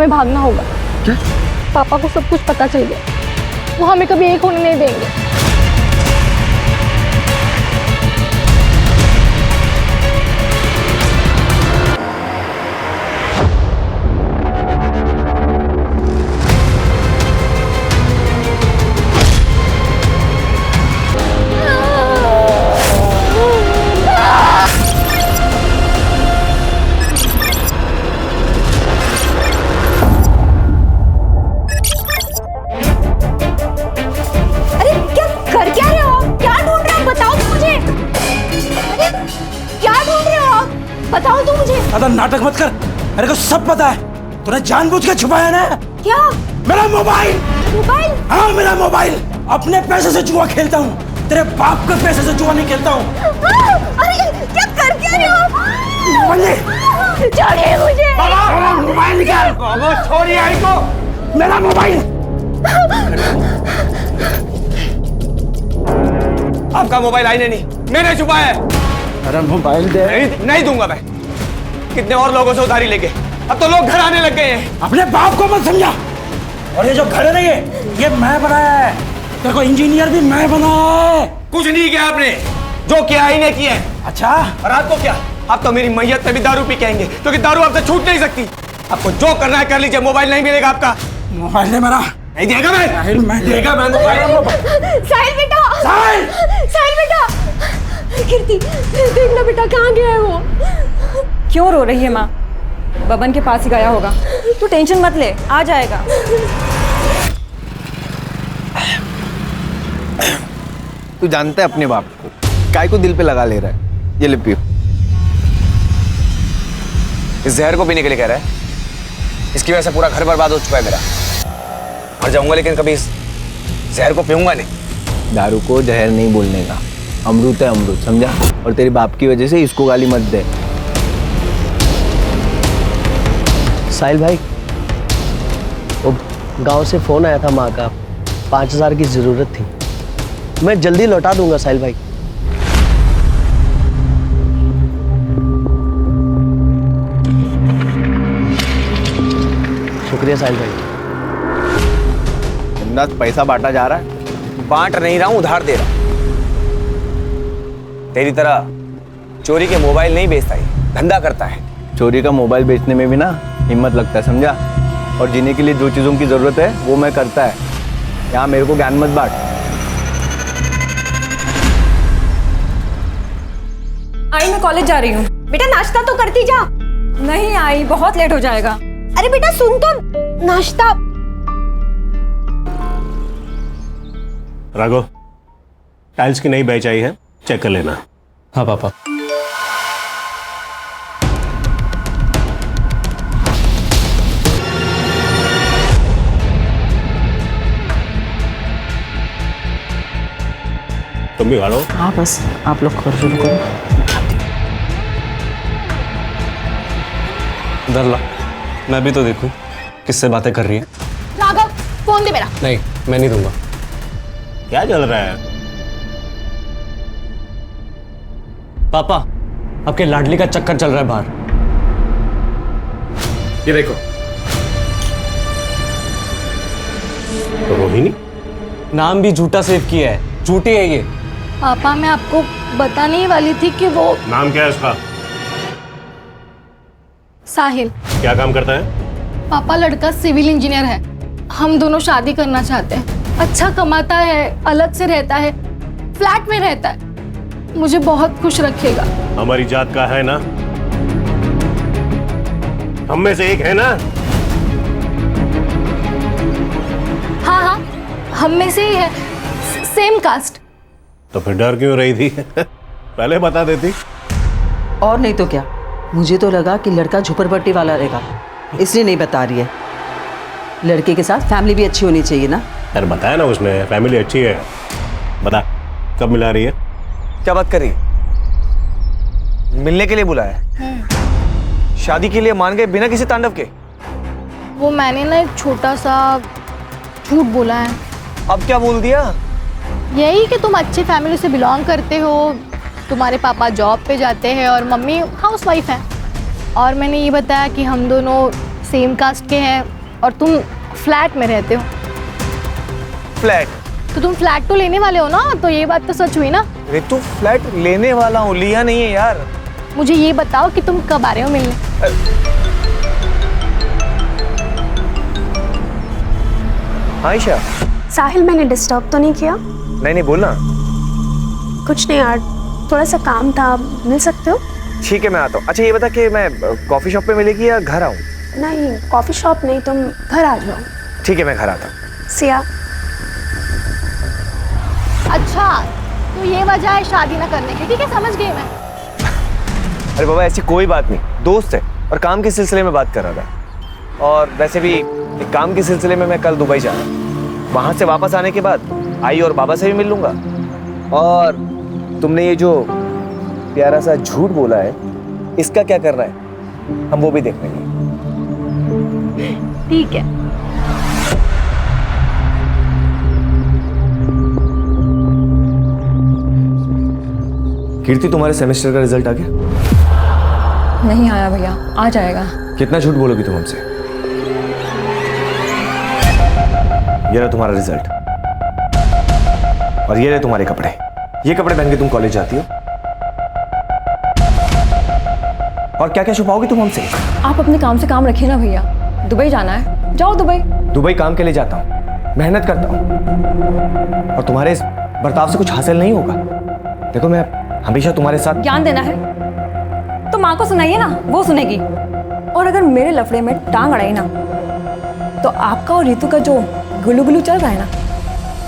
हमें भागना होगा। क्या? पापा को सब कुछ पता चल गया, वो हमें कभी एक होने नहीं देंगे। बताओ तू मुझे। ज्यादा नाटक मत कर, मेरे को सब पता है। तूने जानबूझ के छुपाया ना। क्या? मेरा मोबाइल। मोबाइल? हाँ मेरा मोबाइल। अपने पैसे से जुआ खेलता हूँ, तेरे बाप के पैसे से जुआ नहीं खेलता हूँ। अरे क्या कर क्या रहे हो? छोड़िए मुझे। मेरा मोबाइल निकाल। छोड़िए आई को। मेरा मोबाइल। आपका मोबाइल आईने नहीं, मैंने छुपाया है। मेरा मोबाइल दे। नहीं दूंगा मैं। कितने और लोगों से उधारी लेके अब तो लोग घर आने लग गए हैं। अपने बाप को मत समझा। और ये जो घर है ना, ये मैं बनाया है। देखो इंजीनियर भी मैं बनाया है। कुछ नहीं किया आपने, जो किया ही नहीं किया है। अच्छा, और आपको क्या? आप तो मेरी मैयत पे भी दारू पी के आएंगे, क्योंकि दारू आपसे छूट नहीं सकती। आपको जो करना है कर लीजिए, मोबाइल नहीं मिलेगा आपका। मोबाइल दे मेरा। नहीं देगा मैं देगा मैं साहिल बेटा, साहिल बेटा। कीर्ति देखना बेटा, कहाँ गया है वो? क्यों रो रही है माँ? बबन के पास ही गया होगा, तू टेंशन मत ले, आ जाएगा। तू जानता है अपने बाप को, काय को दिल पे लगा ले रहा है। ये ले पियो। इस जहर को पीने के लिए कह रहा है? इसकी वजह से पूरा घर बर्बाद हो चुका है मेरा। मर जाऊंगा लेकिन कभी इस जहर को पीऊंगा नहीं। दारू को जहर नहीं बोलने का, अमृत है अमृत, समझा? और तेरी बाप की वजह से इसको गाली मत दे। साहिल भाई, वो गांव से फोन आया था माँ का, 5000 की जरूरत थी। मैं जल्दी लौटा दूंगा साहिल भाई। शुक्रिया साहिल भाई। जन्नत पैसा बांटा जा रहा है। बांट नहीं रहा हूं, उधार दे रहा हूं। तेरी तरह चोरी के मोबाइल नहीं बेचता, है धंधा करता है। चोरी का मोबाइल बेचने में भी ना हिम्मत लगता है, समझा? और जीने के लिए जो चीज़ों की ज़रूरत है वो मैं करता है। यहाँ मेरे को ज्ञान मत बांट। आई, मैं कॉलेज जा रही हूँ। बेटा नाश्ता तो करती जा। नहीं आई, बहुत लेट हो जाएगा। अरे बेटा सुन तो, नाश्ता। राघव, टाइल्स की नई बैच आई है, चेक कर लेना। हाँ पापा। तुम भी गाड़ो। हाँ बस आप लोग कर शुरू करो। इधर ला, मैं भी तो देखूं किससे बातें कर रही है। राघव फोन दे मेरा। नहीं, मैं नहीं दूंगा। क्या चल रहा है? पापा, आपके लाडली का चक्कर चल रहा है बाहर। ये देखो। तो रोहिणी? नाम भी झूठा सेव किया है, झूठी है ये। पापा मैं आपको बताने ही वाली थी कि वो नाम क्या है उसका? साहिल। क्या काम करता है? पापा लड़का सिविल इंजीनियर है, हम दोनों शादी करना चाहते हैं। अच्छा कमाता है, अलग से रहता है, फ्लैट में रहता है, मुझे बहुत खुश रखेगा। हमारी जात का है ना? हम में से एक है ना? हाँ हाँ, हम में से ही है, सेम कास्ट। तो फिर डर क्यों रही थी? पहले बता देती। और नहीं तो क्या, मुझे तो लगा कि लड़का झुपड़पट्टी वाला रहेगा, इसलिए नहीं बता रही है। लड़के के साथ फैमिली भी अच्छी होनी चाहिए ना। यार बताया ना उसने, फैमिली अच्छी है। बता, कब मिला रही है? क्या बात कर रही है? मिलने के लिए बुलाया है? शादी के लिए मान गए बिना किसी तांडव के? वो मैंने ना एक छोटा सा झूठ बोला है। अब क्या बोल दिया? यही कि तुम अच्छे फैमिली से बिलोंग करते हो, तुम्हारे पापा जॉब पे जाते हैं और मम्मी हाउसवाइफ हैं। और मैंने ये बताया कि हम दोनों सेम कास्ट के हैं और तुम फ्लैट में रहते हो। फ्लैट? तो तुम फ्लैट तो लेने वाले हो ना, तो ये बात तो सच हुई ना। रितु फ्लैट लेने वाला हूँ, लिया नहीं है यार। मुझे ये बताओ कि तुम कब आ रहे हो मिलने। आयशा। साहिल, मैंने डिस्टर्ब तो नहीं किया? नहीं बोलना। कुछ नहीं यार, थोड़ा सा काम था, मिल सकते हो? ठीक है मैं आता हूँ। अच्छा ये बता कि मैं कॉफी शॉप पे मिलेगी या घर आऊँ? नहीं, कॉफी शॉप नहीं, तुम घर आ जाओ। ठीक है मैं घर आता हूँ। सिया। अच्छा, तो ये वजह है शादी ना करने की। ठीक है, समझ गई मैं। अरे बाबा ऐसी कोई बात नहीं, दोस्त है और काम के सिलसिले में बात कर रहा था। और वैसे भी काम के सिलसिले में मैं कल दुबई जा रहा हूँ। वहाँ से वापस आने के बाद आई और बाबा से भी मिल लूँगा। और तुमने ये जो प्यारा सा झूठ बोला है, इसका क्या करना है हम वो भी देख लेंगे। ठीक है। कीर्ति तुम्हारे सेमेस्टर का रिजल्ट आ गया? नहीं आया भैया, आ जाएगा। कितना झूठ बोलोगी तुम हमसे? ये रहा तुम्हारा रिजल्ट और ये रहे तुम्हारे कपड़े। ये कपड़े पहन के तुम कॉलेज जाती हो और क्या क्या छुपाओगी तुम हमसे? आप अपने काम से काम रखिए ना भैया। दुबई जाना है, जाओ दुबई। दुबई काम के लिए जाता हूँ, मेहनत करता हूँ और तुम्हारे इस बर्ताव से कुछ हासिल नहीं होगा। देखो मैं हमेशा तुम्हारे साथ। ज्ञान देना है तो माँ को सुनाइए ना, वो सुनेगी। और अगर मेरे लफड़े में टांग अड़ाई ना, तो आपका और रितु का जो गुलू गुलू चल रहा है ना,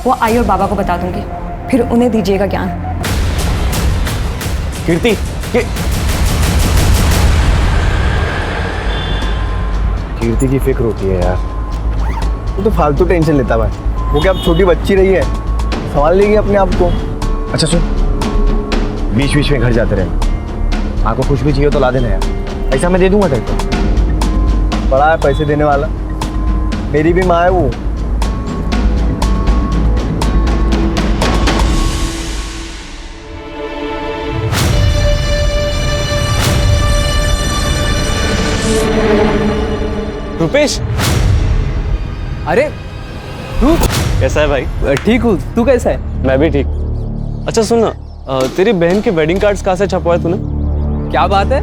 वो आई और बाबा को बता दूंगी, फिर उन्हें दीजिएगा ज्ञान। कीर्ति कीर्ति की फिक्र होती है यार। वो तो फालतू टेंशन लेता है। वो क्या अब छोटी बच्ची रही है, संभाल लेगी अपने आप को। अच्छा सुन, बीच बीच में घर जाते रहे। माँ को कुछ भी चाहिए तो ला देना यार, ऐसा मैं दे दूंगा तेरे को। बड़ा है पैसे देने वाला, मेरी भी माँ है वो। रुपेश, अरे तू कैसा है भाई? ठीक हूँ, तू कैसा है? मैं भी ठीक। अच्छा सुन ना, तेरी बहन के वेडिंग कार्ड्स कहाँ से छपवाए तूने? क्या बात है,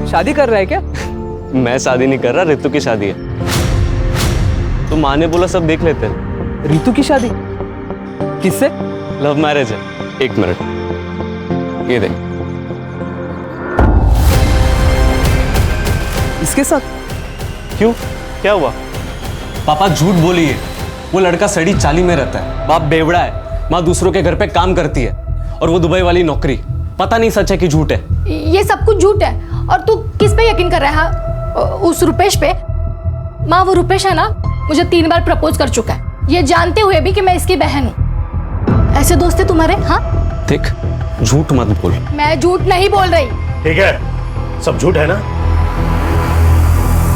शादी कर रहा है क्या? मैं शादी नहीं कर रहा, रितु की शादी है। तो माँ ने बोला सब देख लेते हैं। रितु की शादी किससे? लव मैरिज है। एक मिनट, ये देख। इसके साथ? क्यों, क्या हुआ? पापा झूठ बोली है। वो लड़का सड़ी चाली में रहता है, बाप बेवड़ा है, माँ दूसरों के घर पे काम करती है और वो दुबई वाली नौकरी। पता नहीं सच है कि झूठ है। ये सब कुछ झूठ है। और तू किस पे यकीन कर रहा है? उस रुपेश पे? माँ वो रुपेश है ना, मुझे 3 बार प्रपोज कर चुका है, ये जानते हुए भी कि मैं इसकी बहन हूँ। ऐसे दोस्त है तुम्हारे? हाँ देख, झूठ मत बोल। मैं झूठ नहीं बोल रही। ठीक है, सब झूठ है ना,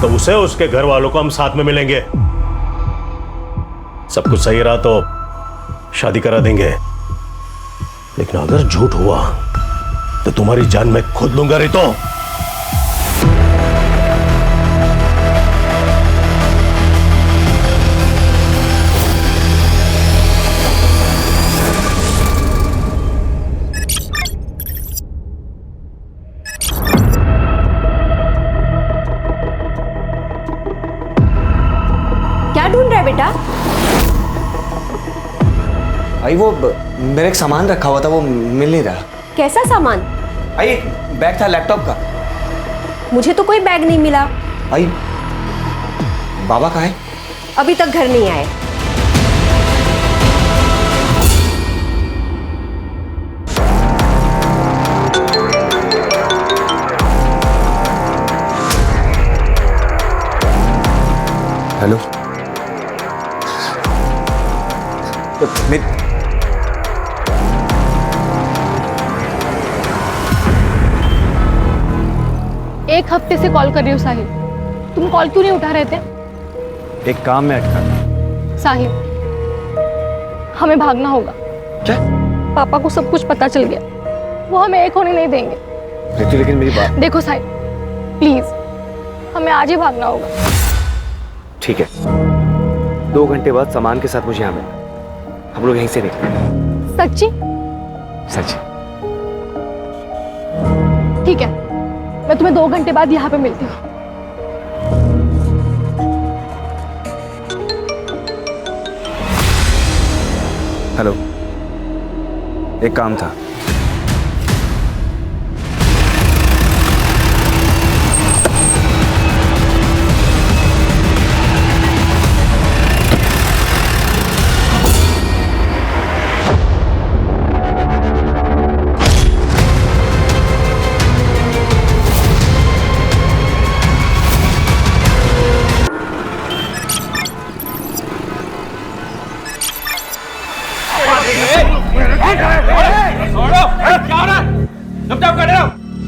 तो उसे उसके घर वालों को हम साथ में मिलेंगे। सब कुछ सही रहा तो शादी करा देंगे, लेकिन अगर झूठ हुआ तो तुम्हारी जान मैं खुद लूंगा रितो। क्या ढूंढ रहा है बेटा? आई वो मेरे एक सामान रखा हुआ था, वो मिल नहीं रहा। कैसा सामान? आई एक बैग था लैपटॉप का। मुझे तो कोई बैग नहीं मिला। आई बाबा कहाँ है? अभी तक घर नहीं आए। हेलो, एक हफ्ते से कॉल कर रही हूँ साहिल, तुम कॉल क्यों नहीं उठा रहे थे? एक काम में अटका था। साहिल, हमें भागना होगा। क्या? पापा को सब कुछ पता चल गया, वो हमें एक होने नहीं देंगे। रितु लेकिन मेरी बात। देखो साहिल, प्लीज हमें आज ही भागना होगा। ठीक है, 2 घंटे बाद सामान के साथ मुझे यहाँ मिलना। हम लोग यहीं से निकलेंगे। सच्ची? सच। ठीक है, मैं तुम्हें 2 घंटे बाद यहाँ पे मिलती हूँ। हेलो, एक काम था।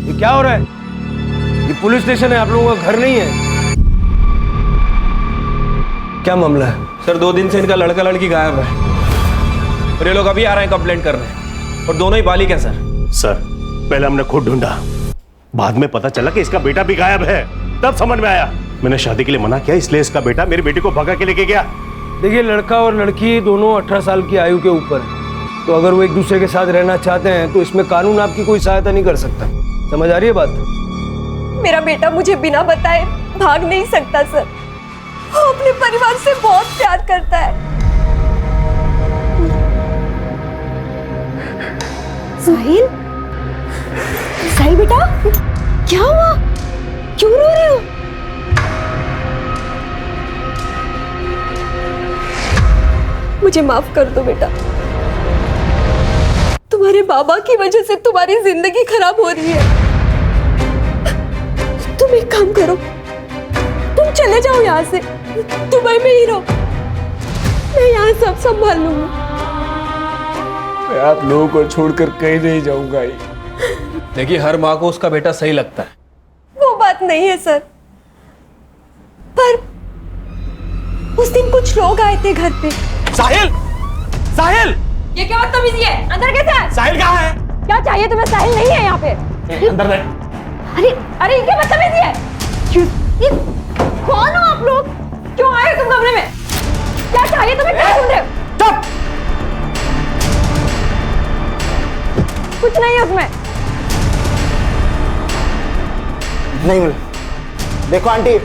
ये क्या हो रहा है? ये पुलिस स्टेशन है, आप लोगों का घर नहीं है। क्या मामला है? सर 2 दिन से इनका लड़का लड़की गायब है और ये लोग अभी आ रहे हैं कंप्लेंट करने, और दोनों ही बालिग हैं सर। सर पहले हमने खुद ढूंढा, बाद में पता चला कि इसका बेटा भी गायब है, तब समझ में आया। मैंने शादी के लिए मना किया, इसलिए इसका बेटा मेरी बेटी को भगा के लेके गया। देखिए, लड़का और लड़की दोनों 18 साल की आयु के ऊपर है, तो अगर वो एक दूसरे के साथ रहना चाहते हैं तो इसमें कानून आपकी कोई सहायता नहीं कर सकता। समझ आ रही है बात? मेरा बेटा मुझे बिना बताए भाग नहीं सकता सर। वो अपने परिवार से बहुत प्यार करता है। साहिल, साहिल बेटा, क्या हुआ? क्यों रो रहे हो? मुझे माफ कर दो बेटा, तुम्हारे बाबा की वजह से तुम्हारी जिंदगी खराब हो रही है। तुम एक काम करो, तुम चले जाओ यहाँ से, दुबई में ही रहो, मैं यहाँ सब संभाल लूंगा। मैं आप लोगों को छोड़कर कहीं नहीं जाऊंगा। देखिए, हर माँ को उसका बेटा सही लगता है। वो बात नहीं है सर, पर उस दिन कुछ लोग आए थे घर पे। साहिल, साहिल, ये क्या बदतमीजी है? अंदर कैसे है? साहिल कहाँ है? क्या चाहिए तुम्हें? साहिल नहीं है यहाँ पे। अंदर नहीं। अरे अरे, ये क्या बदतमीजी है? ये कौन हो आप लोग? क्यों आए हो तुम कमरे में? क्या चाहिए तुम्हें? क्या ढूंढ रहे हो? चुप! कुछ नहीं है उसमें। नहीं मिला। देखो आंटी,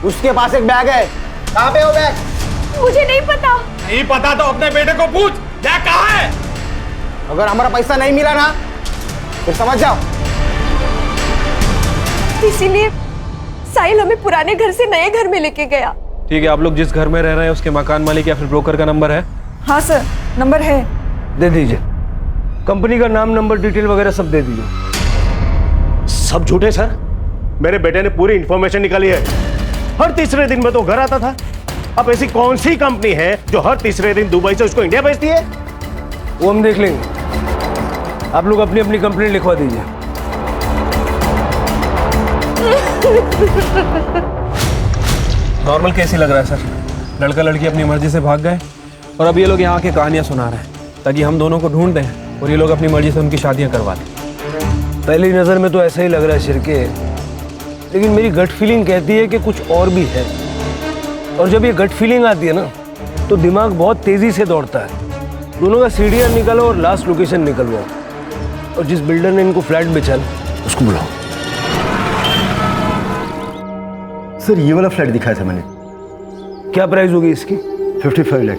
उसके पास एक बैग है। कहाँ पे वो बैग? मुझे नहीं पता। नहीं पता तो अपने बेटे को पूछ, बैग कहाँ है? अगर हमारा पैसा नहीं मिला ना, फिर समझ जाओ। इसीलिए साहिल हमें पुराने घर से नए घर में लेके गया। ठीक है, आप लोग जिस घर में रह रहे हैं उसके मकान मालिक या फिर ब्रोकर का नंबर है? हाँ सर, नंबर है। दे दीजिए, कंपनी का नाम, नंबर, डिटेल वगैरह सब दे दीजिए। सब झूठे सर, मेरे बेटे ने पूरी इंफॉर्मेशन निकाली है। हर तीसरे दिन में तो घर आता था। अब ऐसी कौन सी कंपनी है जो हर तीसरे दिन दुबई से उसको इंडिया भेजती है? वो हम देख लेंगे, आप लोग अपनी अपनी कंप्लेंट लिखवा दीजिए। नॉर्मल केस ही लग रहा है सर। लड़का लड़की अपनी मर्जी से भाग गए और अब ये लोग यहाँ आके कहानियां सुना रहे हैं ताकि हम दोनों को ढूंढ दें और ये लोग अपनी मर्जी से उनकी शादियां करवा दें। पहली नज़र में तो ऐसा ही लग रहा है शिरके, लेकिन मेरी गट फीलिंग कहती है कि कुछ और भी है। और जब ये गट फीलिंग आती है ना, तो दिमाग बहुत तेज़ी से दौड़ता है। दोनों का सीढ़ियाँ निकालो और लास्ट लोकेशन निकलवाओ, और जिस बिल्डर ने इनको फ्लैट बेचा उसको बुलाओ। सर, ये वाला फ्लैट दिखाया था मैंने। क्या प्राइस होगी इसकी? 55 लाख।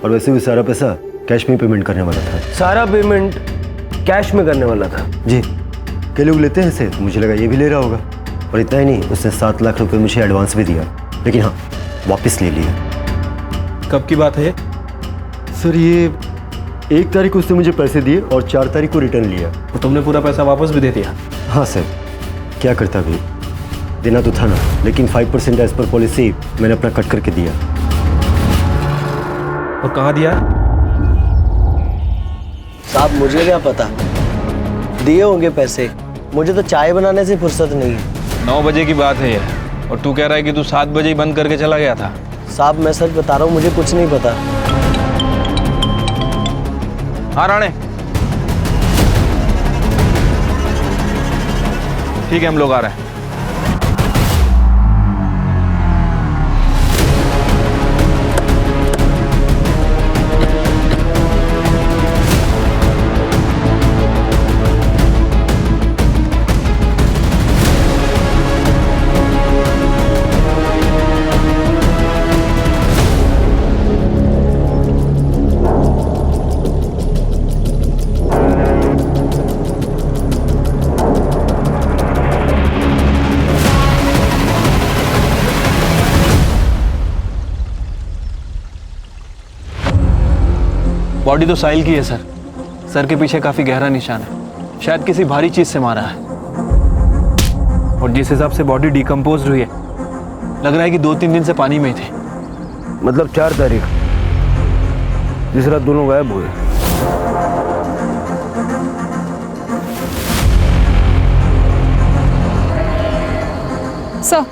और वैसे भी सारा पैसा कैश में पेमेंट करने वाला था। सारा पेमेंट कैश में करने वाला था? जी, कई लोग लेते हैं इसे, तो मुझे लगा ये भी ले रहा होगा। और इतना ही नहीं, उसने 7 लाख रुपए मुझे एडवांस भी दिया, लेकिन हाँ, वापस ले लिया। कब की बात है? सर, ये 1 तारीख को उसने मुझे पैसे दिए और 4 तारीख को रिटर्न लिया। तो तुमने पूरा पैसा वापस भी दे दिया? हाँ सर, क्या करता भी, देना तो था ना, लेकिन 5% एज पर पॉलिसी मैंने अपना कट करके दिया। और कहाँ दिया? साहब मुझे क्या पता, दिए होंगे पैसे, मुझे तो चाय बनाने से फुर्सत नहीं है। 9 बजे की बात है ये, और तू कह रहा है कि तू 7 बजे ही बंद करके चला गया था। साहब मैं सच बता रहा हूँ, मुझे कुछ नहीं पता। हाँ राणे, ठीक है, हम लोग आ रहे हैं। बॉडी तो साहिल की है सर। सर के पीछे काफ़ी गहरा निशान है, शायद किसी भारी चीज़ से मारा है। और जिस हिसाब से बॉडी डिकम्पोज हुई है, लग रहा है कि 2-3 दिन से पानी में ही थी। मतलब 4 तारीख जिस रात दोनों गायब हुए। सर,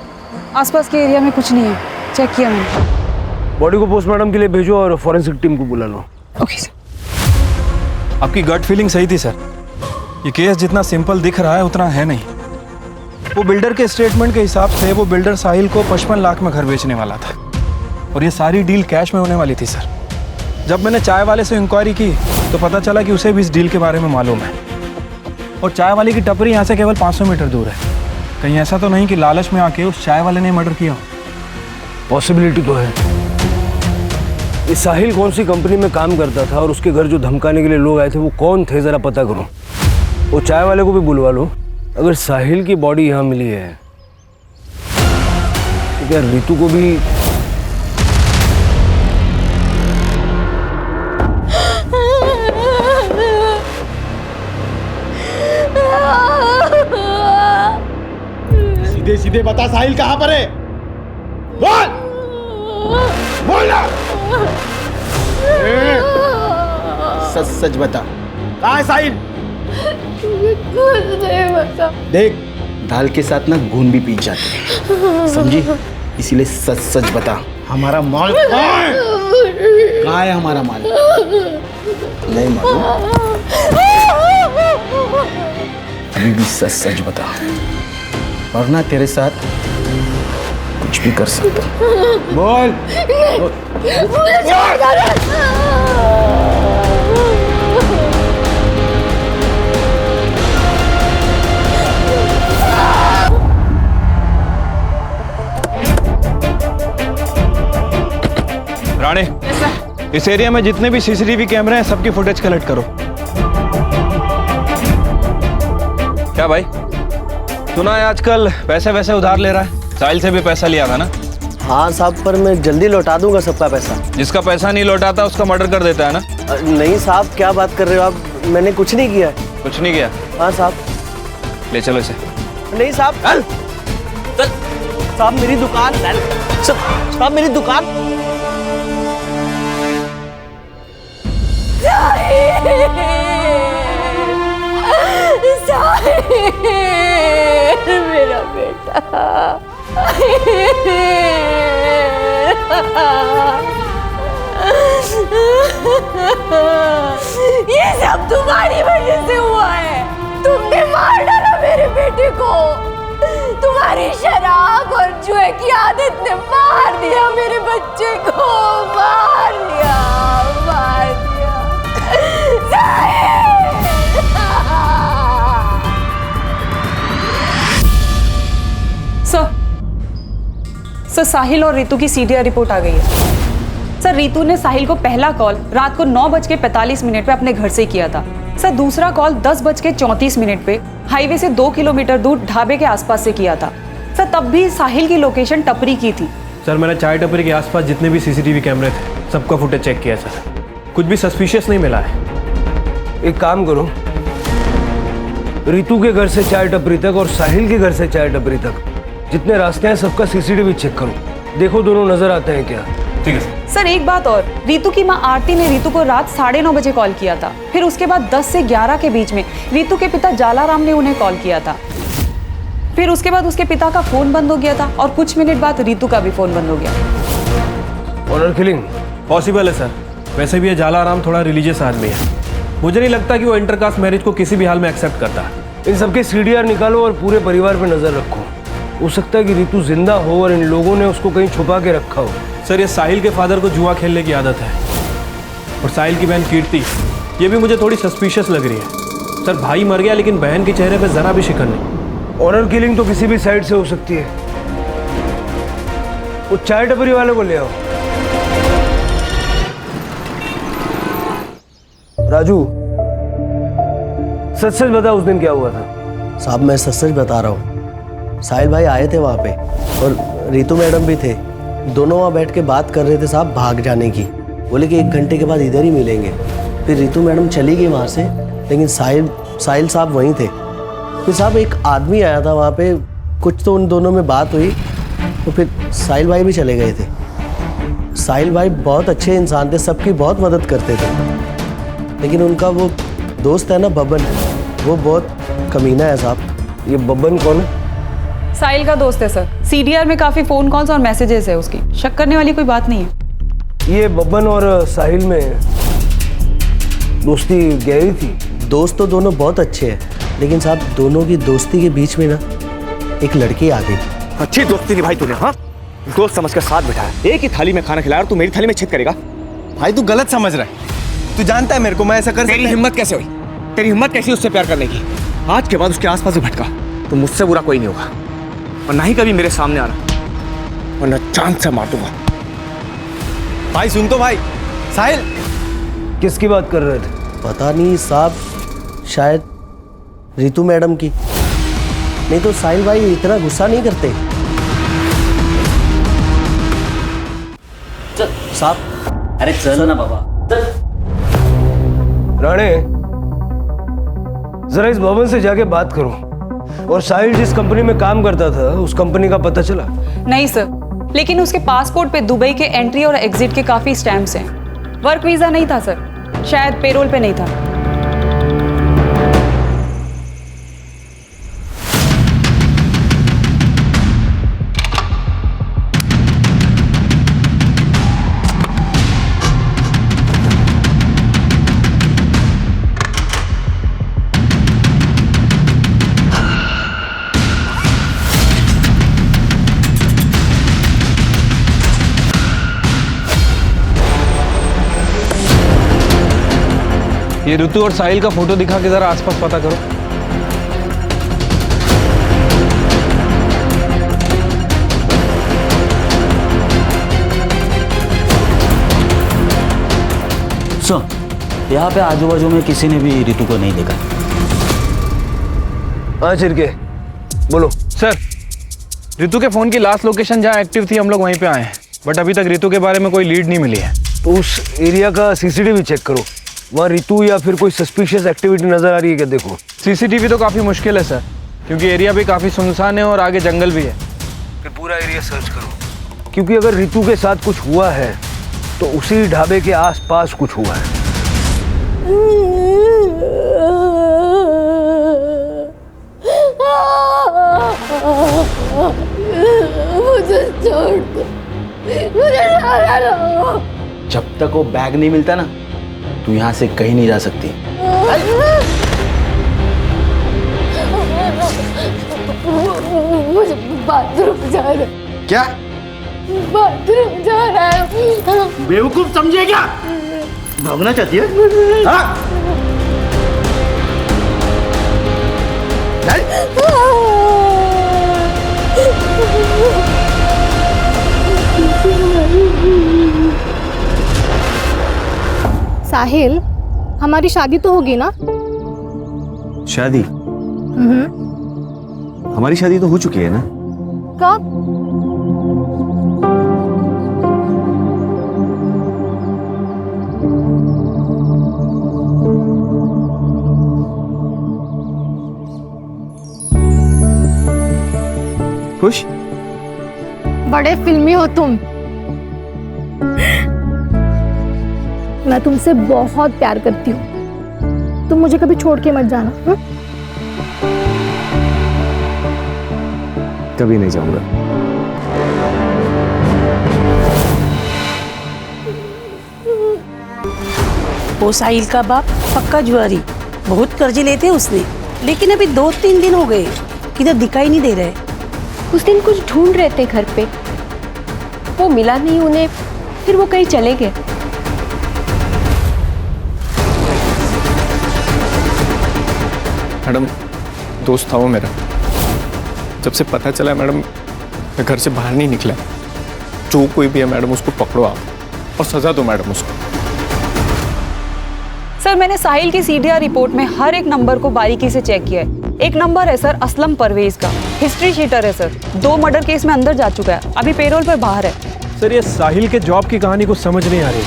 आसपास के एरिया में कुछ नहीं है, चेक किया मैंने। बॉडी को पोस्टमार्टम के लिए भेजो और फॉरेंसिक टीम को बुला लो। Okay sir. आपकी गट फीलिंग सही थी सर। ये केस जितना सिंपल दिख रहा है उतना है नहीं। वो बिल्डर के स्टेटमेंट के हिसाब से वो बिल्डर साहिल को 55 लाख में घर बेचने वाला था और ये सारी डील कैश में होने वाली थी सर। जब मैंने चाय वाले से इंक्वायरी की तो पता चला कि उसे भी इस डील के बारे में मालूम है। और चाय वाले की टपरी यहाँ से केवल 500 मीटर दूर है। कहीं ऐसा तो नहीं कि लालच में आके उस चाय वाले ने मर्डर किया? पॉसिबिलिटी तो है। ये साहिल कौन सी कंपनी में काम करता था और उसके घर जो धमकाने के लिए लोग आए थे वो कौन थे, जरा पता करो। वो चाय वाले को भी बुलवा लो। अगर साहिल की बॉडी यहाँ मिली है तो क्या रितु को भी? सीधे सीधे बता साहिल कहां पर है? बोल बोल ना। सच सच बता, कहां है साहिल? कुछ नहीं बता। देख, दाल के साथ ना घून भी पी जाती है, समझी? इसीलिए सच सच बता, हमारा माल कहाँ है? हमारा माल नहीं मालूम? अभी भी सच सच बता, वरना तेरे साथ कुछ भी कर सकता। बोल। राणे, इस एरिया में जितने भी सीसीटीवी कैमरे हैं सबकी फुटेज कलेक्ट करो। क्या भाई, सुना है आजकल पैसे वैसे उधार ले रहा है? साहिल से भी पैसा लिया था ना? हाँ साहब, पर मैं जल्दी लौटा दूंगा सबका पैसा। जिसका पैसा नहीं लौटाता उसका मर्डर कर देता है ना? नहीं साहब, क्या बात कर रहे हो आप? मैंने कुछ नहीं किया। कुछ नहीं किया? हाँ साहब। ले चलो इसे। नहीं साहब, साहब मेरी दुकान, साहब मेरी दुकान। मेरा बेटा। ये सब तुम्हारी वजह से हुआ है। तुमने मार डाला मेरे बेटे को। तुम्हारी शराब और जुए की आदत ने मार दिया मेरे बच्चे को, मार दिया, मार दिया। सर, साहिल और रितु की सीडीआर रिपोर्ट आ गई है। सर, रितु ने साहिल को पहला कॉल रात को 9:45 पे अपने घर से किया था। सर, दूसरा कॉल 10:34 पे हाईवे से 2 किलोमीटर दूर ढाबे के आसपास से किया था। सर, तब भी साहिल की लोकेशन टपरी की थी। सर, मैंने चाय टपरी के आसपास जितने भी सीसीटीवी कैमरे थे सबका फुटेज चेक किया सर, कुछ भी सस्पिशियस नहीं मिला है। एक काम करो, रितु के घर से चाय टपरी तक और साहिल के घर से चाय टपरी तक जितने रास्ते हैं सबका सीसीटीवी चेक करो, देखो दोनों नजर आते हैं क्या। ठीक है सर। सर, एक बात और, रितु की मां आरती ने रितु को रात 9:30 बजे कॉल किया था। फिर उसके बाद 10 से 11 के बीच में रितु के पिता जालाराम ने उन्हें कॉल किया था। फिर उसके बाद उसके पिता का फोन बंद हो गया था और कुछ मिनट बाद रितु का भी फोन बंद हो गया। ऑनर किलिंग पॉसिबल है सर। वैसे भी ये जालाराम थोड़ा रिलीजियस आदमी है, मुझे नहीं लगता कि वो इंटरकास्ट मैरिज को किसी भी हाल में एक्सेप्ट करता है। इन सबके सीडीआर निकालो और पूरे परिवार पे नजर रखो। हो सकता है कि रितु जिंदा हो और इन लोगों ने उसको कहीं छुपा के रखा हो। सर, ये साहिल के फादर को जुआ खेलने की आदत है और साहिल की बहन कीर्ति, ये भी मुझे थोड़ी सस्पिशियस लग रही है। सर, भाई मर गया लेकिन बहन के चेहरे पे जरा भी शिकन नहीं। ऑनर किलिंग तो किसी भी साइड से हो सकती है। वो चाय टपरी वाले को ले आओ। राजू, सच सच बता उस दिन क्या हुआ था? साहब मैं सच सच बता रहा हूँ, साहिल भाई आए थे वहाँ पे और रितु मैडम भी थे। दोनों वहाँ बैठ के बात कर रहे थे साहब भाग जाने की। बोले कि 1 घंटे के बाद इधर ही मिलेंगे। फिर रितु मैडम चली गई वहाँ से, लेकिन साहिल साहब वहीं थे। फिर साहब एक आदमी आया था वहाँ पे, कुछ तो उन दोनों में बात हुई, तो फिर साहिल भाई भी चले गए थे। साहिल भाई बहुत अच्छे इंसान थे, सबकी बहुत मदद करते थे, लेकिन उनका वो दोस्त है ना बब्बन, वो बहुत कमीना है साहब। ये बब्बन कौन है? साहिल का दोस्त है सर। सीडीआर में काफी फोन कॉल्स और मैसेजेस है उसकी, शक करने वाली कोई बात नहीं है। ये बब्बन और साहिल में दोस्ती गहरी थी? दोस्त तो दोनों बहुत अच्छे हैं, लेकिन साहब दोनों की दोस्ती के बीच में ना एक लड़की आ गई। अच्छी दोस्ती निभाई तूने, हाँ? दोस्त समझ कर साथ बिठाया, एक ही थाली में खाना खिलाया और तू मेरी थाली में छेद करेगा? भाई तू गलत समझ रहा है। तू जानता है मेरे को मैं ऐसा कर तेरी हिम्मत कैसे हुई? तेरी हिम्मत कैसी उससे प्यार करने की? आज के बाद उसके आसपास ही भटका तो मुझसे बुरा कोई नहीं होगा, और ना ही कभी मेरे सामने आना, वरना चांद से मार दूंगा। भाई सुन तो भाई। साहिल किसकी बात कर रहे थे? पता नहीं साहब, शायद रितु मैडम की। नहीं तो साहिल भाई इतना गुस्सा नहीं करते साहब। अरे चल ना बाबा। राणे, जरा इस भवन से जाके बात करो। और साहिल जिस कंपनी में काम करता था उस कंपनी का पता चला? नहीं सर, लेकिन उसके पासपोर्ट पे दुबई के एंट्री और एग्जिट के काफी स्टैम्प्स हैं। वर्क वीजा नहीं था सर, शायद पेरोल पे नहीं था। ये ऋतु और साहिल का फोटो दिखा के जरा आसपास पता करो। सुन, यहाँ पे आजू बाजू में किसी ने भी ऋतु को नहीं देखा। हाँ चिरके, बोलो। सर, ऋतु के फोन की लास्ट लोकेशन जहाँ एक्टिव थी हम लोग वहीं पे आए हैं, बट अभी तक ऋतु के बारे में कोई लीड नहीं मिली है। तो उस एरिया का सीसीटीवी चेक करो, वहाँ ऋतु या फिर कोई सस्पिशियस एक्टिविटी नजर आ रही है क्या? देखो। सीसीटीवी तो काफ़ी मुश्किल है सर, क्योंकि एरिया भी काफ़ी सुनसान है और आगे जंगल भी है। फिर पूरा एरिया सर्च करो, क्योंकि अगर ऋतु के साथ कुछ हुआ है तो उसी ढाबे के आसपास कुछ हुआ है। मुझे छोड़ दो, मुझे सहारा लो। जब तक वो बैग नहीं मिलता ना, तू यहाँ से कहीं नहीं जा सकती। मुझे बाथरूम जा रहा है। क्या? बाथरूम जा रहा है। बेवकूफ समझे क्या? भागना चाहती है? हाँ? साहिल, हमारी शादी तो होगी ना? शादी? हमारी शादी तो हो चुकी है ना? कब? खुश? बड़े फिल्मी हो तुम। मैं तुमसे बहुत प्यार करती हूँ, तुम मुझे कभी छोड़ के मत जाना। कभी नहीं जाऊंगा। वो साहिल का बाप पक्का जुआरी, बहुत कर्जे लेते उसने, लेकिन अभी 2-3 दिन हो गए, किधर दिखाई नहीं दे रहे। उस दिन कुछ ढूंढ रहे थे घर पे, वो मिला नहीं उन्हें, फिर वो कहीं चले गए। मैडम, दोस्त था वो मेरा। जब से पता चला मैडम, मैं घर से बाहर नहीं निकला। जो कोई भी है मैडम, उसको पकड़ो आप और सजा दो मैडम उसको। सर, मैंने साहिल की सीडीआर रिपोर्ट में हर एक नंबर को बारीकी से चेक किया है। एक नंबर है सर असलम परवेज का, हिस्ट्री शीटर है सर, 2 मर्डर केस में अंदर जा चुका है, अभी पेरोल पर बाहर है। सर, ये साहिल के जॉब की कहानी कुछ समझ नहीं आ रही,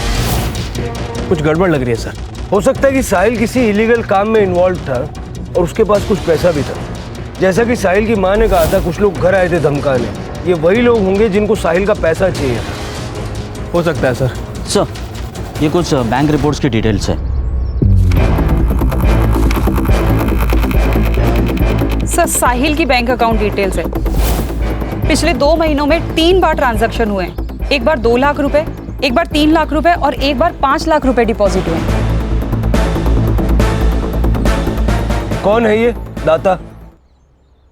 कुछ गड़बड़ लग रही है सर। हो सकता है कि साहिल किसी इलीगल काम में इन्वॉल्व था और उसके पास कुछ पैसा भी था। जैसा कि साहिल की माँ ने कहा था, कुछ लोग घर आए थे धमकाने। ये वही लोग होंगे जिनको साहिल का पैसा चाहिए था। हो सकता है सर। सर ये कुछ बैंक रिपोर्ट्स की डिटेल्स है। सर साहिल की बैंक अकाउंट डिटेल्स है। पिछले 2 महीनों में 3 बार ट्रांजैक्शन हुए हैं। एक बार 2 लाख रुपए, एक बार 3 लाख रुपए और एक बार 5 लाख रुपए डिपॉजिट हुए। कौन है ये दाता?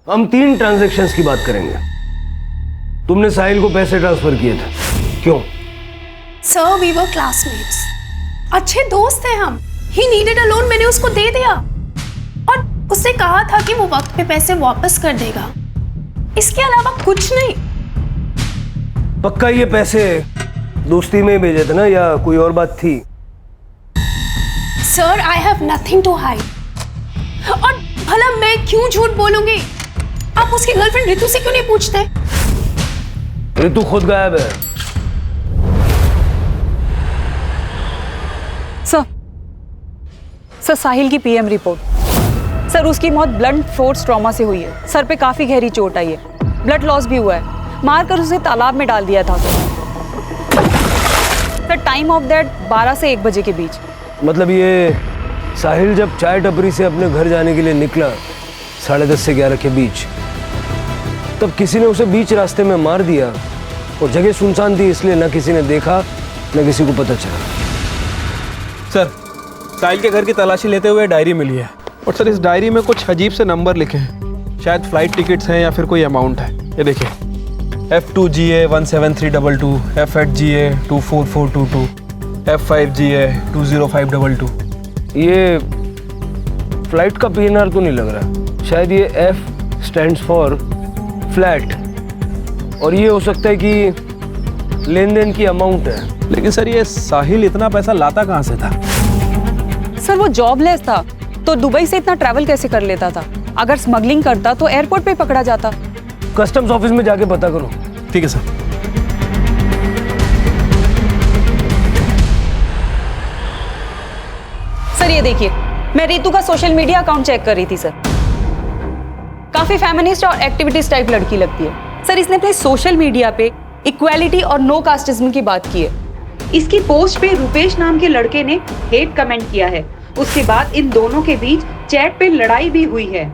हम 3 ट्रांजैक्शंस की बात करेंगे। तुमने साहिल को पैसे ट्रांसफर किए थे, क्यों? सर वी वर क्लासमेट्स, अच्छे दोस्त हैं हम। ही नीडेड अ लोन, मैंने उसको दे दिया और उसने कहा था कि वो वक्त पे पैसे वापस कर देगा। इसके अलावा कुछ नहीं। पक्का ये पैसे दोस्ती में भेजे थे ना, या कोई और बात थी? Sir I have nothing to hide. और भला मैं क्यों झूठ बोलूंगी? आप उसकी गर्लफ्रेंड रितु से क्यों नहीं पूछते? रितु खुद गायब है। सर साहिल की पीएम रिपोर्ट। सर उसकी मौत ब्लंट फोर्स ट्रॉमा से हुई है। सर पे काफी गहरी चोट आई है, ब्लड लॉस भी हुआ है। मारकर उसे तालाब में डाल दिया था। सर टाइम ऑफ दैट 12 से 1 बजे के बीच। मतलब ये साहिल जब चाय टपरी से अपने घर जाने के लिए निकला 10:30 से 11 के बीच, तब किसी ने उसे बीच रास्ते में मार दिया और जगह सुनसान थी, इसलिए ना किसी ने देखा ना किसी को पता चला। सर साहिल के घर की तलाशी लेते हुए डायरी मिली है और सर इस डायरी में कुछ अजीब से नंबर लिखे हैं। शायद फ्लाइट टिकट्स हैं या फिर कोई अमाउंट है। ये देखिए F2GA 17322, F8GA 24422, F5GA 20522। ये फ्लाइट का PNR तो नहीं लग रहा। शायद ये F स्टैंड्स फॉर फ्लैट और ये हो सकता है कि लेन देन की अमाउंट है। लेकिन सर ये साहिल इतना पैसा लाता कहाँ से था? सर वो जॉबलेस था तो दुबई से इतना ट्रैवल कैसे कर लेता था? अगर स्मगलिंग करता तो एयरपोर्ट पे पकड़ा जाता। कस्टम्स ऑफिस में जाके पता करो। ठीक है सर। सर ये देखिए, मैं रितु का सोशल मीडिया अकाउंट चेक कर रही थी सर। काफी फेमिनिस्ट और एक्टिविटीज टाइप लड़की लगती है। सर इसने अपने सोशल मीडिया पे इक्वालिटी और नो कास्टिज्म की बात की है। इसकी पोस्ट पे रुपेश नाम के लड़के ने हेट कमेंट किया है। उसके बाद इन दोनों के बीच चैट पे लड़ाई भी हुई है।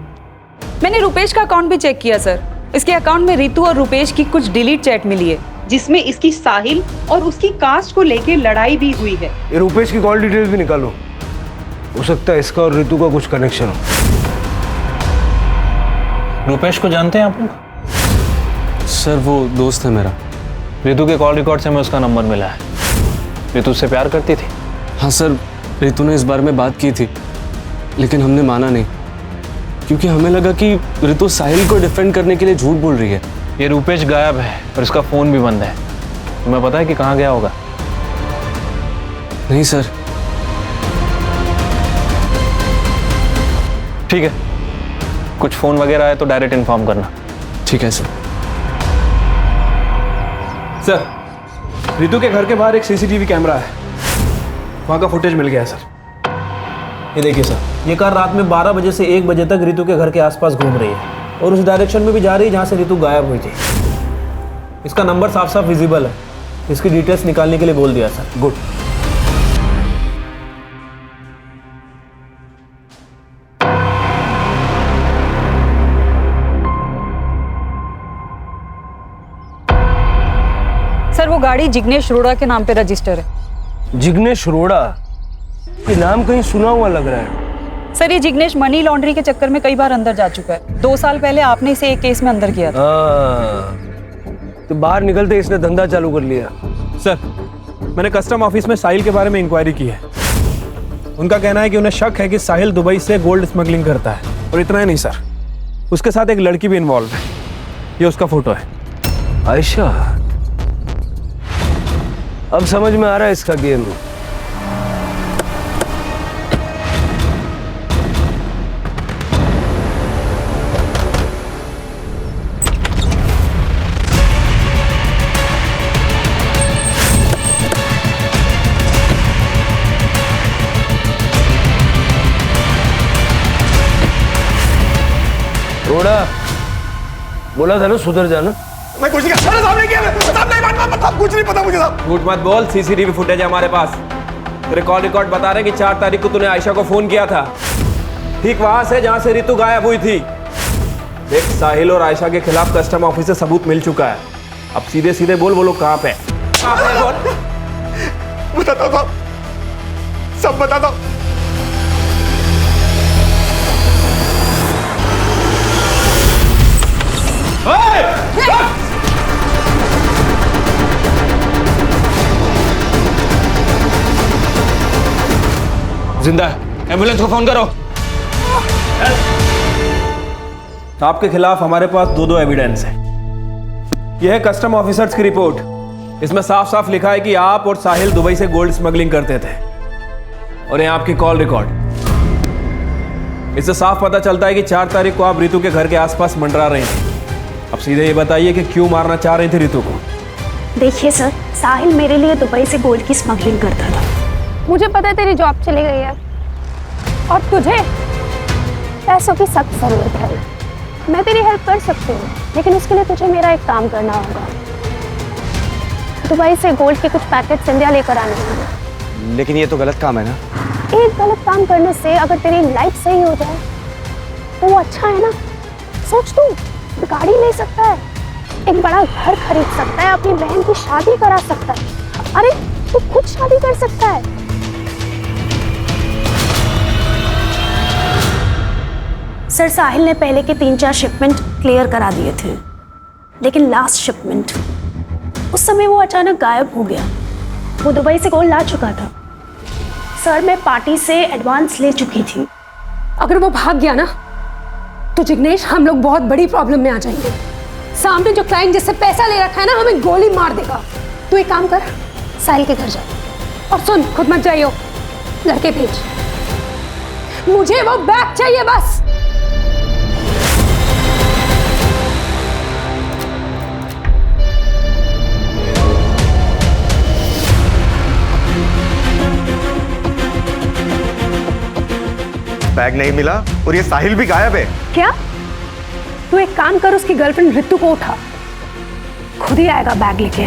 मैंने रुपेश का अकाउंट भी चेक किया सर। इसके अकाउंट में रितु और रुपेश की कुछ डिलीट चैट मिली है जिसमें इसकी साहिल और उसकी कास्ट को लेके लड़ाई भी हुई है। ये रुपेश की कॉल डिटेल्स भी निकालो। हो सकता है इसका और रितु का कुछ कनेक्शन हो। रुपेश को जानते हैं आप लोग? सर वो दोस्त है मेरा। रितु के कॉल रिकॉर्ड से मैं उसका नंबर मिला है। रितु से प्यार करती थी? हाँ सर, रितु ने इस बारे में बात की थी लेकिन हमने माना नहीं क्योंकि हमें लगा कि रितु साहिल को डिफेंड करने के लिए झूठ बोल रही है। ये रुपेश गायब है और इसका फ़ोन भी बंद है। तुम्हें पता है कि कहाँ गया होगा? नहीं सर। ठीक है, कुछ फ़ोन वगैरह आए तो डायरेक्ट इन्फॉर्म करना। ठीक है सर। सर रितु के घर के बाहर एक CCTV कैमरा है, वहाँ का फुटेज मिल गया है सर। ये देखिए सर, ये कार रात में 12 बजे से 1 बजे तक रितु के घर के आसपास घूम रही है और उस डायरेक्शन में भी जा रही है जहाँ से रितु गायब हुई थी। इसका नंबर साफ साफ विजिबल है। इसकी डिटेल्स निकालने के लिए बोल दिया सर। गुड। सर वो गाड़ी जिग्नेश रोड़ा के नाम पे रजिस्टर है। जिग्नेश रोड़ा? ये नाम कहीं सुना हुआ लग रहा है। सर ये जिग्नेश मनी लॉन्ड्री के चक्कर में कई बार अंदर जा चुका है। 2 साल पहले आपने इसे एक केस में अंदर किया था। तो बाहर निकलते इसने धंधा चालू कर लिया। सर मैंने कस्टम ऑफिस में साहिल के बारे में इंक्वायरी की है। उनका कहना है कि उन्हें शक है कि साहिल दुबई से गोल्ड स्मगलिंग करता है। और इतना ही नहीं सर, उसके साथ एक लड़की भी इन्वॉल्व है। ये उसका फोटो है। आयशा, अब समझ में आ रहा है इसका गेम। थोड़ा बोला था ना सुधर जाना। मैं कुछ नहीं कर सामने किया कुछ नहीं पता मुझे। झूठ मत बोल, सीसीटीवी फुटेज है हमारे पास। तेरे कॉल रिकॉर्ड बता रहे हैं कि 4 तारीख को तूने आयशा को फोन किया था, ठीक वहां से जहां से रितु गायब हुई थी। देख, साहिल और आयशा के खिलाफ कस्टम ऑफिस से सबूत मिल चुका है। अब सीधे सीधे बोल, वो लोग कहां पे? बोल, बताता हूं सब बताता हूं। जिंदा है, एम्बुलेंस को फोन करो। आपके खिलाफ हमारे पास 2 एविडेंस है। यह है कस्टम ऑफिसर्स की रिपोर्ट। इसमें साफ साफ लिखा है कि आप और साहिल दुबई से गोल्ड स्मगलिंग करते थे, और ये आपकी कॉल रिकॉर्ड। इससे साफ पता चलता है कि 4 तारीख को आप रितु के घर के आसपास मंडरा रहे थे। अब सीधे ये बताइए कि क्यों मारना चाह रही थी रितु को? देखिए सर, साहिल मेरे लिए दुबई से गोल्ड की स्मगलिंग करता था। मुझे पता है तेरी जॉब चली गई है और तुझे पैसों की सख्त जरूरत है। मैं तेरी हेल्प कर सकती हूँ, लेकिन उसके लिए तुझे मेरा एक काम करना होगा। दुबई से गोल्ड के कुछ पैकेट्स इंडिया लेकर आने होंगे। लेकिन ये तो गलत काम है ना। एक गलत काम करने से अगर तेरी लाइफ सही हो जाए तो वो अच्छा है ना। सोच, तू गाड़ी ले सकता है, एक बड़ा घर खरीद सकता है, अपनी बहन की शादी करा सकता है। अरे तू खुद शादी कर सकता है। सर, साहिल ने पहले के 3-4 शिपमेंट क्लियर करा दिए थे, लेकिन लास्ट शिपमेंट उस समय वो अचानक गायब हो गया। वो दुबई से गोल्ड ला चुका था। सर, मैं पार्टी से एडवांस ले चुकी थी। अगर वो भाग गया ना तो जिग्नेश, हम लोग बहुत बड़ी प्रॉब्लम में आ जाएंगे। सामने जो क्लाइंट जिससे पैसा ले रखा है ना, हमें गोली मार देगा। तू एक काम कर, साहिल के घर जा, और सुन, खुद मत जाइयो, लड़के भेज। मुझे वो बैग चाहिए बस। बैग नहीं मिला और ये साहिल भी गायब है। क्या? तू एक काम कर, उसकी गर्लफ्रेंड रितु को उठा, खुद ही आएगा बैग लेके।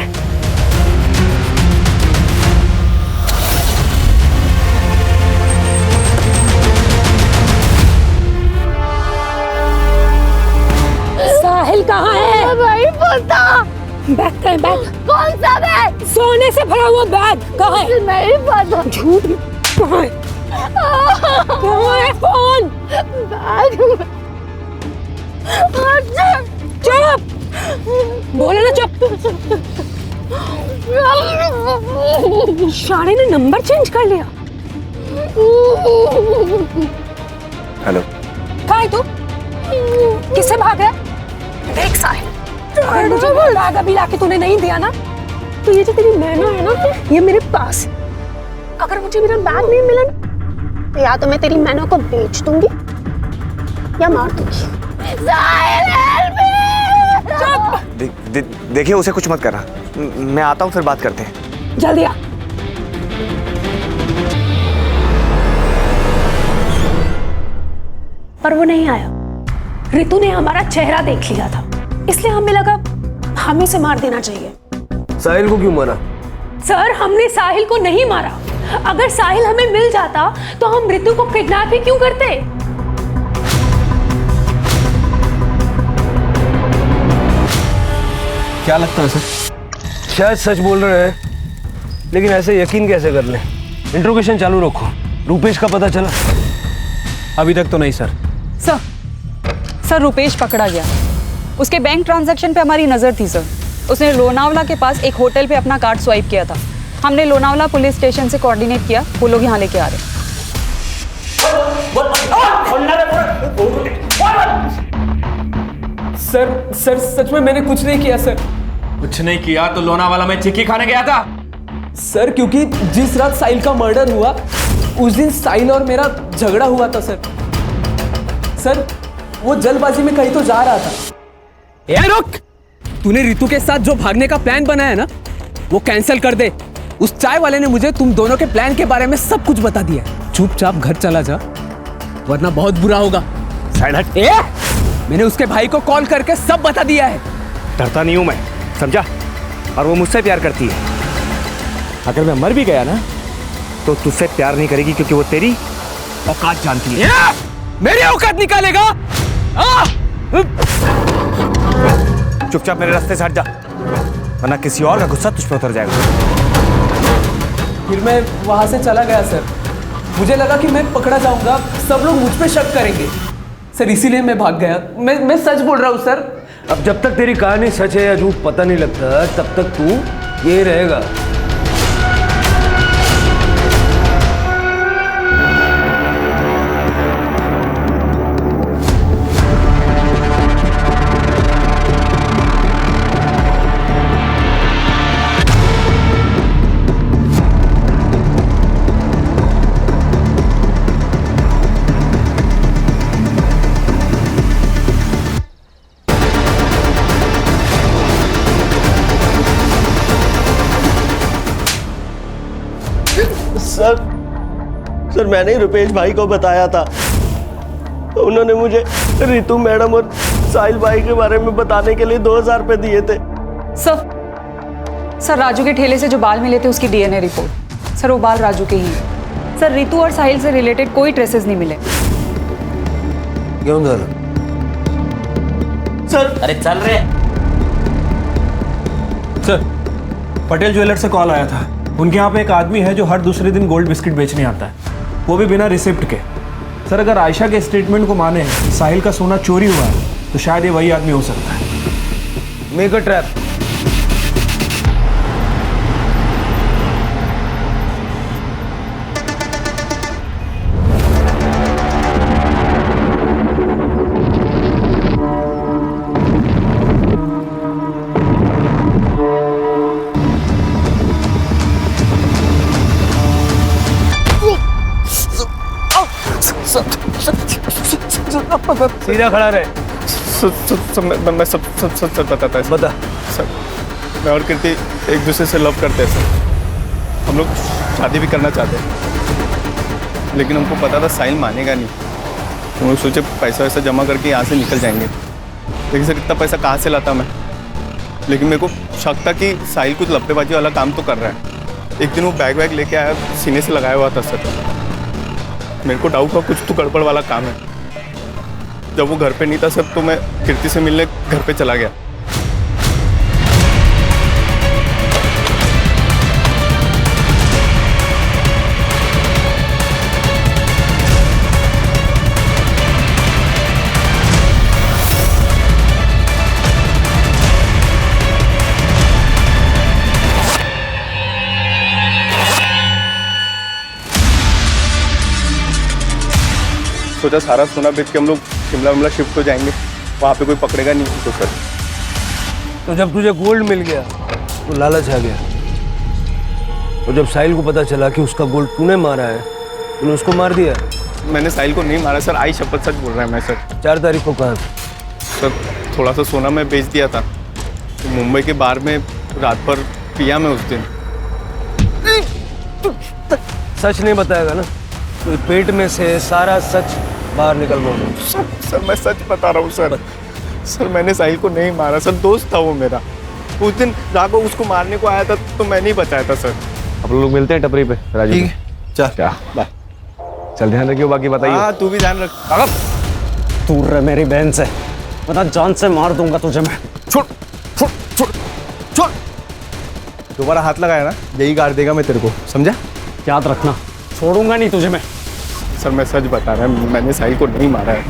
साहिल कहाँ है? नहीं पता। बैग कहाँ है? बैग कौन सा बैग? सोने से भरा हुआ बैग कहाँ है? नहीं पता। झूठ। कहाँ है? कहाँ है फोन? बैग चुप, बोले ना चुप। शारे ने नंबर चेंज कर लिया। हेलो, कहाँ है तू? किससे भाग रहा है? देख साहिल, अगर मुझे बैग अभी लाके तूने नहीं दिया ना, तो ये जो तेरी मैना है ना, ये मेरे पास। अगर मुझे मेरा बैग नहीं मिला ना, तो या तो मैं तेरी मैना को बेच दूंगी या मार दूंगी। देखिए, उसे कुछ मत करना। मैं आता हूँ, फिर बात करते हैं। जल्दी आ। पर वो नहीं आया। रितु ने हमारा चेहरा देख लिया था, इसलिए हमें लगा हमें से मार देना चाहिए। साहिल को क्यों मारा? सर, हमने साहिल को नहीं मारा। अगर साहिल हमें मिल जाता तो हम रितु को किडनैप ही क्यों करते? क्या लगता है सर? शायद सच बोल रहे हैं, लेकिन ऐसे यकीन कैसे कर लें? इंट्रोगेशन चालू रखो। रूपेश का पता चला? अभी तक तो नहीं सर। सर, रूपेश पकड़ा गया। उसके बैंक ट्रांजैक्शन पे हमारी नजर थी सर। उसने लोनावला के पास एक होटल पे अपना कार्ड स्वाइप किया था। हमने लोनावला पुलिस स्टेशन से कोऑर्डिनेट किया, वो लोग यहाँ लेके आ रहे हैं। सर सच में मैंने कुछ नहीं किया सर। कुछ नहीं किया तो लोनावाला में चिक्की खाने गया था? सर, क्योंकि जिस रात साहिल का मर्डर हुआ, उस दिन साहिल और मेरा झगड़ा हुआ था सर। सर, वो जल्दबाजी में कहीं तो जा रहा था। ए रुक! तूने रितु के साथ जो भागने का प्लान बनाया ना, वो कैंसिल कर दे। उस चाय वाले ने मुझे तुम दोनों के प्लान के बारे में सब कुछ बता दिया। चुपचाप घर चला जा, वरना बहुत बुरा होगा। साइड हट। मैंने उसके भाई को कॉल करके सब बता दिया है। डरता नहीं हूं मैं, समझा? और वो मुझसे प्यार करती है। अगर मैं मर भी गया ना तो तुझसे प्यार नहीं करेगी, क्योंकि वो तेरी औकात जानती है। मेरी औकात निकालेगा? चुपचाप मेरे रास्ते से हट जा, वरना किसी और का गुस्सा तुझ पे उतर जाएगा। फिर मैं वहां से चला गया सर। मुझे लगा कि मैं पकड़ा जाऊंगा, सब लोग मुझ पे शक करेंगे सर, इसीलिए मैं भाग गया। मैं सच बोल रहा हूँ सर। अब जब तक तेरी कहानी सच है या झूठ पता नहीं लगता, तब तक तू ये रहेगा। सर मैंने ही रुपेश भाई को बताया था, तो उन्होंने मुझे रितु मैडम और साहिल भाई के बारे में बताने के लिए 2000 रुपए दिए थे। सर राजू के ठेले से जो बाल मिले थे उसकी डीएनए रिपोर्ट, सर वो बाल राजू के ही हैं। सर रितु और साहिल से रिलेटेड कोई ट्रेसेस नहीं मिले। क्यों झालं? सर अरे चल रहे। सर, पटेल ज्वेलर से कॉल आया था। उनके यहाँ पे एक आदमी है जो हर दूसरे दिन गोल्ड बिस्किट बेचने आता है, वो भी बिना रिसिप्ट के। सर, अगर आयशा के स्टेटमेंट को माने साहिल का सोना चोरी हुआ है, तो शायद ये वही आदमी हो सकता है। Make a trap. सीधा खड़ा रहे। मैं सब बताता है। बता। सर, मैं और कीर्ति एक दूसरे से लव करते हैं सर। हम लोग शादी भी करना चाहते हैं, लेकिन हमको पता था साहिल मानेगा नहीं। हम लोग सोचे पैसा वैसा जमा करके यहाँ से निकल जाएंगे, लेकिन सर इतना पैसा कहाँ से लाता मैं। लेकिन मेरे को शक था कि साहिल कुछ लपटेबाजी वाला काम तो कर रहा है। एक दिन वो बैग वैग लेके आया, सीने से लगाया हुआ था सर। मेरे को डाउट हुआ कुछ तो गड़बड़ वाला काम है। जब वो घर पे नहीं था सर, तो मैं कीर्ति से मिलने घर पे चला गया। सोचा सारा सोना बेच के हम लोग शिमला शिफ्ट हो जाएंगे, वहाँ पे कोई पकड़ेगा नहीं तो सर। तो जब तुझे गोल्ड मिल गया तो लालच आ गया, और जब साहिल को पता चला कि उसका गोल्ड तूने मारा है, तूने उसको मार दिया। मैंने साहिल को नहीं मारा सर, आई शपथ सच बोल रहा है मैं सर। 4 तारीख को कहा सर? थोड़ा सा सोना मैं बेच दिया था, तो मुंबई के बार में रात भर पिया मैं उस दिन। सच नहीं बताएगा ना, तो पेट में से सारा सच बाहर निकल गया। सर मैं सच बता रहा हूँ सर। सर मैंने साहिल को नहीं मारा सर, दोस्त था वो मेरा। उस दिन राघव उसको मारने को आया था, तो मैं नहीं बचाया था सर। अब लोग मिलते हैं टपरी पे राजू। ठीक है, चल क्या बाय। चल ध्यान रखियो, बाकी बताइए। हाँ तू भी ध्यान रख। दूर रह मेरी बहन से, वरना जान से मार दूंगा तुझे मैं। छोड़ छोड़ छोड़ छोड़। दोबारा हाथ लगाया ना, यही गाड़ देगा मैं तेरे को, समझा? याद रखना, छोड़ूंगा नहीं तुझे मैं। सर मैं सच बता रहा हूँ, मैंने साहिल को नहीं मारा है।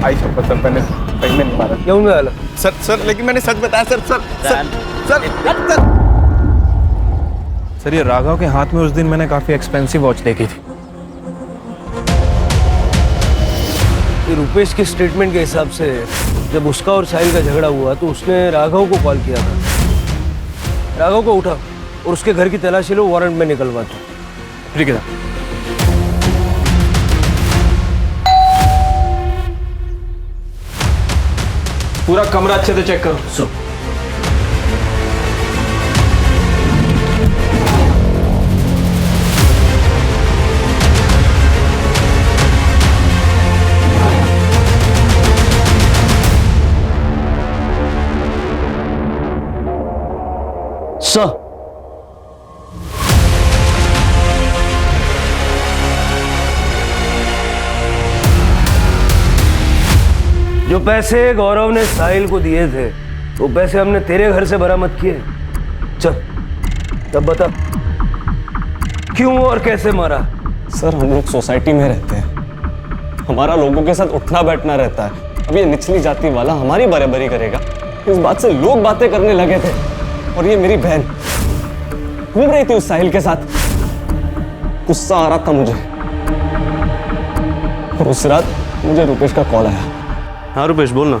आई शपथ सर, मैंने सही में नहीं मारा। क्यों गया सर लेकिन मैंने सच बताया सर। सर, ये राघव के हाथ में उस दिन मैंने काफी एक्सपेंसिव वॉच देखी थी। ये रुपेश के स्टेटमेंट के हिसाब से जब उसका और साहिल का झगड़ा हुआ, तो उसने राघव को कॉल किया था। राघव को उठा और उसके घर की तलाशी लो, वारंट में निकलवा दो। ठीक है। पूरा कमरा अच्छे से चेक करो। गुस्सा। जो पैसे गौरव ने साहिल को दिए थे वो पैसे हमने तेरे घर से बरामद किए। चल तब बता क्यों और कैसे मारा? सर हम लोग सोसाइटी में रहते हैं, हमारा लोगों के साथ उठना बैठना रहता है। अब ये निचली जाति वाला हमारी बराबरी करेगा, इस बात से लोग बातें करने लगे थे। और ये मेरी बहन घूम रही थी उस साहिल के साथ, गुस्सा आ रहा था मुझे। और उस रात मुझे रुपेश का कॉल आया। हाँ रुपेश बोलना।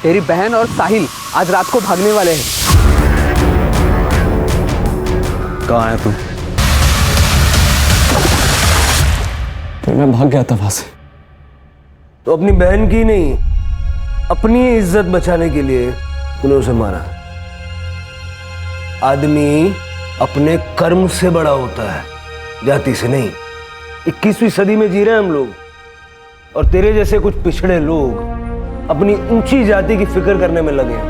तेरी बहन और साहिल आज रात को भागने वाले हैं। कहाँ आया तू? फिर मैं भाग गया था वहां से। तो अपनी बहन की नहीं, अपनी इज्जत बचाने के लिए तूने उसे मारा। आदमी अपने कर्म से बड़ा होता है, जाति से नहीं। 21वीं सदी में जी रहे हैं हम लोग, और तेरे जैसे कुछ पिछड़े लोग अपनी ऊंची जाति की फिक्र करने में लगे हैं।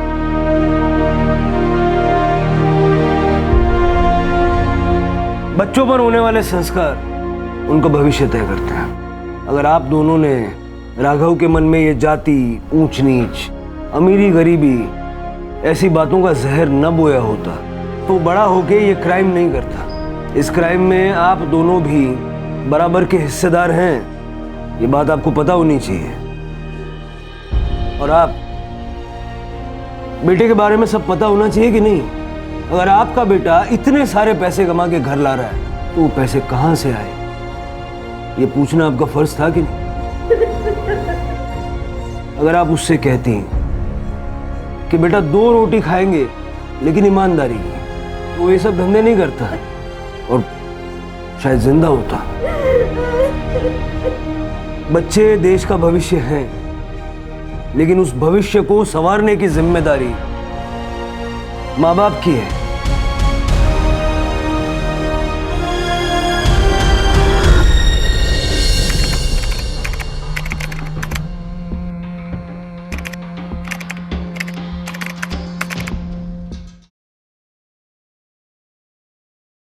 बच्चों पर होने वाले संस्कार उनका भविष्य तय करते हैं। अगर आप दोनों ने राघव के मन में ये जाति, ऊंच नीच, अमीरी गरीबी ऐसी बातों का जहर न बोया होता तो बड़ा होके ये क्राइम नहीं करता। इस क्राइम में आप दोनों भी बराबर के हिस्सेदार हैं, ये बात आपको पता होनी चाहिए। और आप बेटे के बारे में सब पता होना चाहिए कि नहीं? अगर आपका बेटा इतने सारे पैसे कमा के घर ला रहा है तो वो पैसे कहां से आए, ये पूछना आपका फर्ज था कि नहीं? अगर आप उससे कहती कि बेटा 2 रोटी खाएंगे लेकिन ईमानदारी की, तो वो ये सब धंधे नहीं करता और शायद जिंदा होता। बच्चे देश का भविष्य हैं, लेकिन उस भविष्य को संवारने की जिम्मेदारी माँ बाप की है।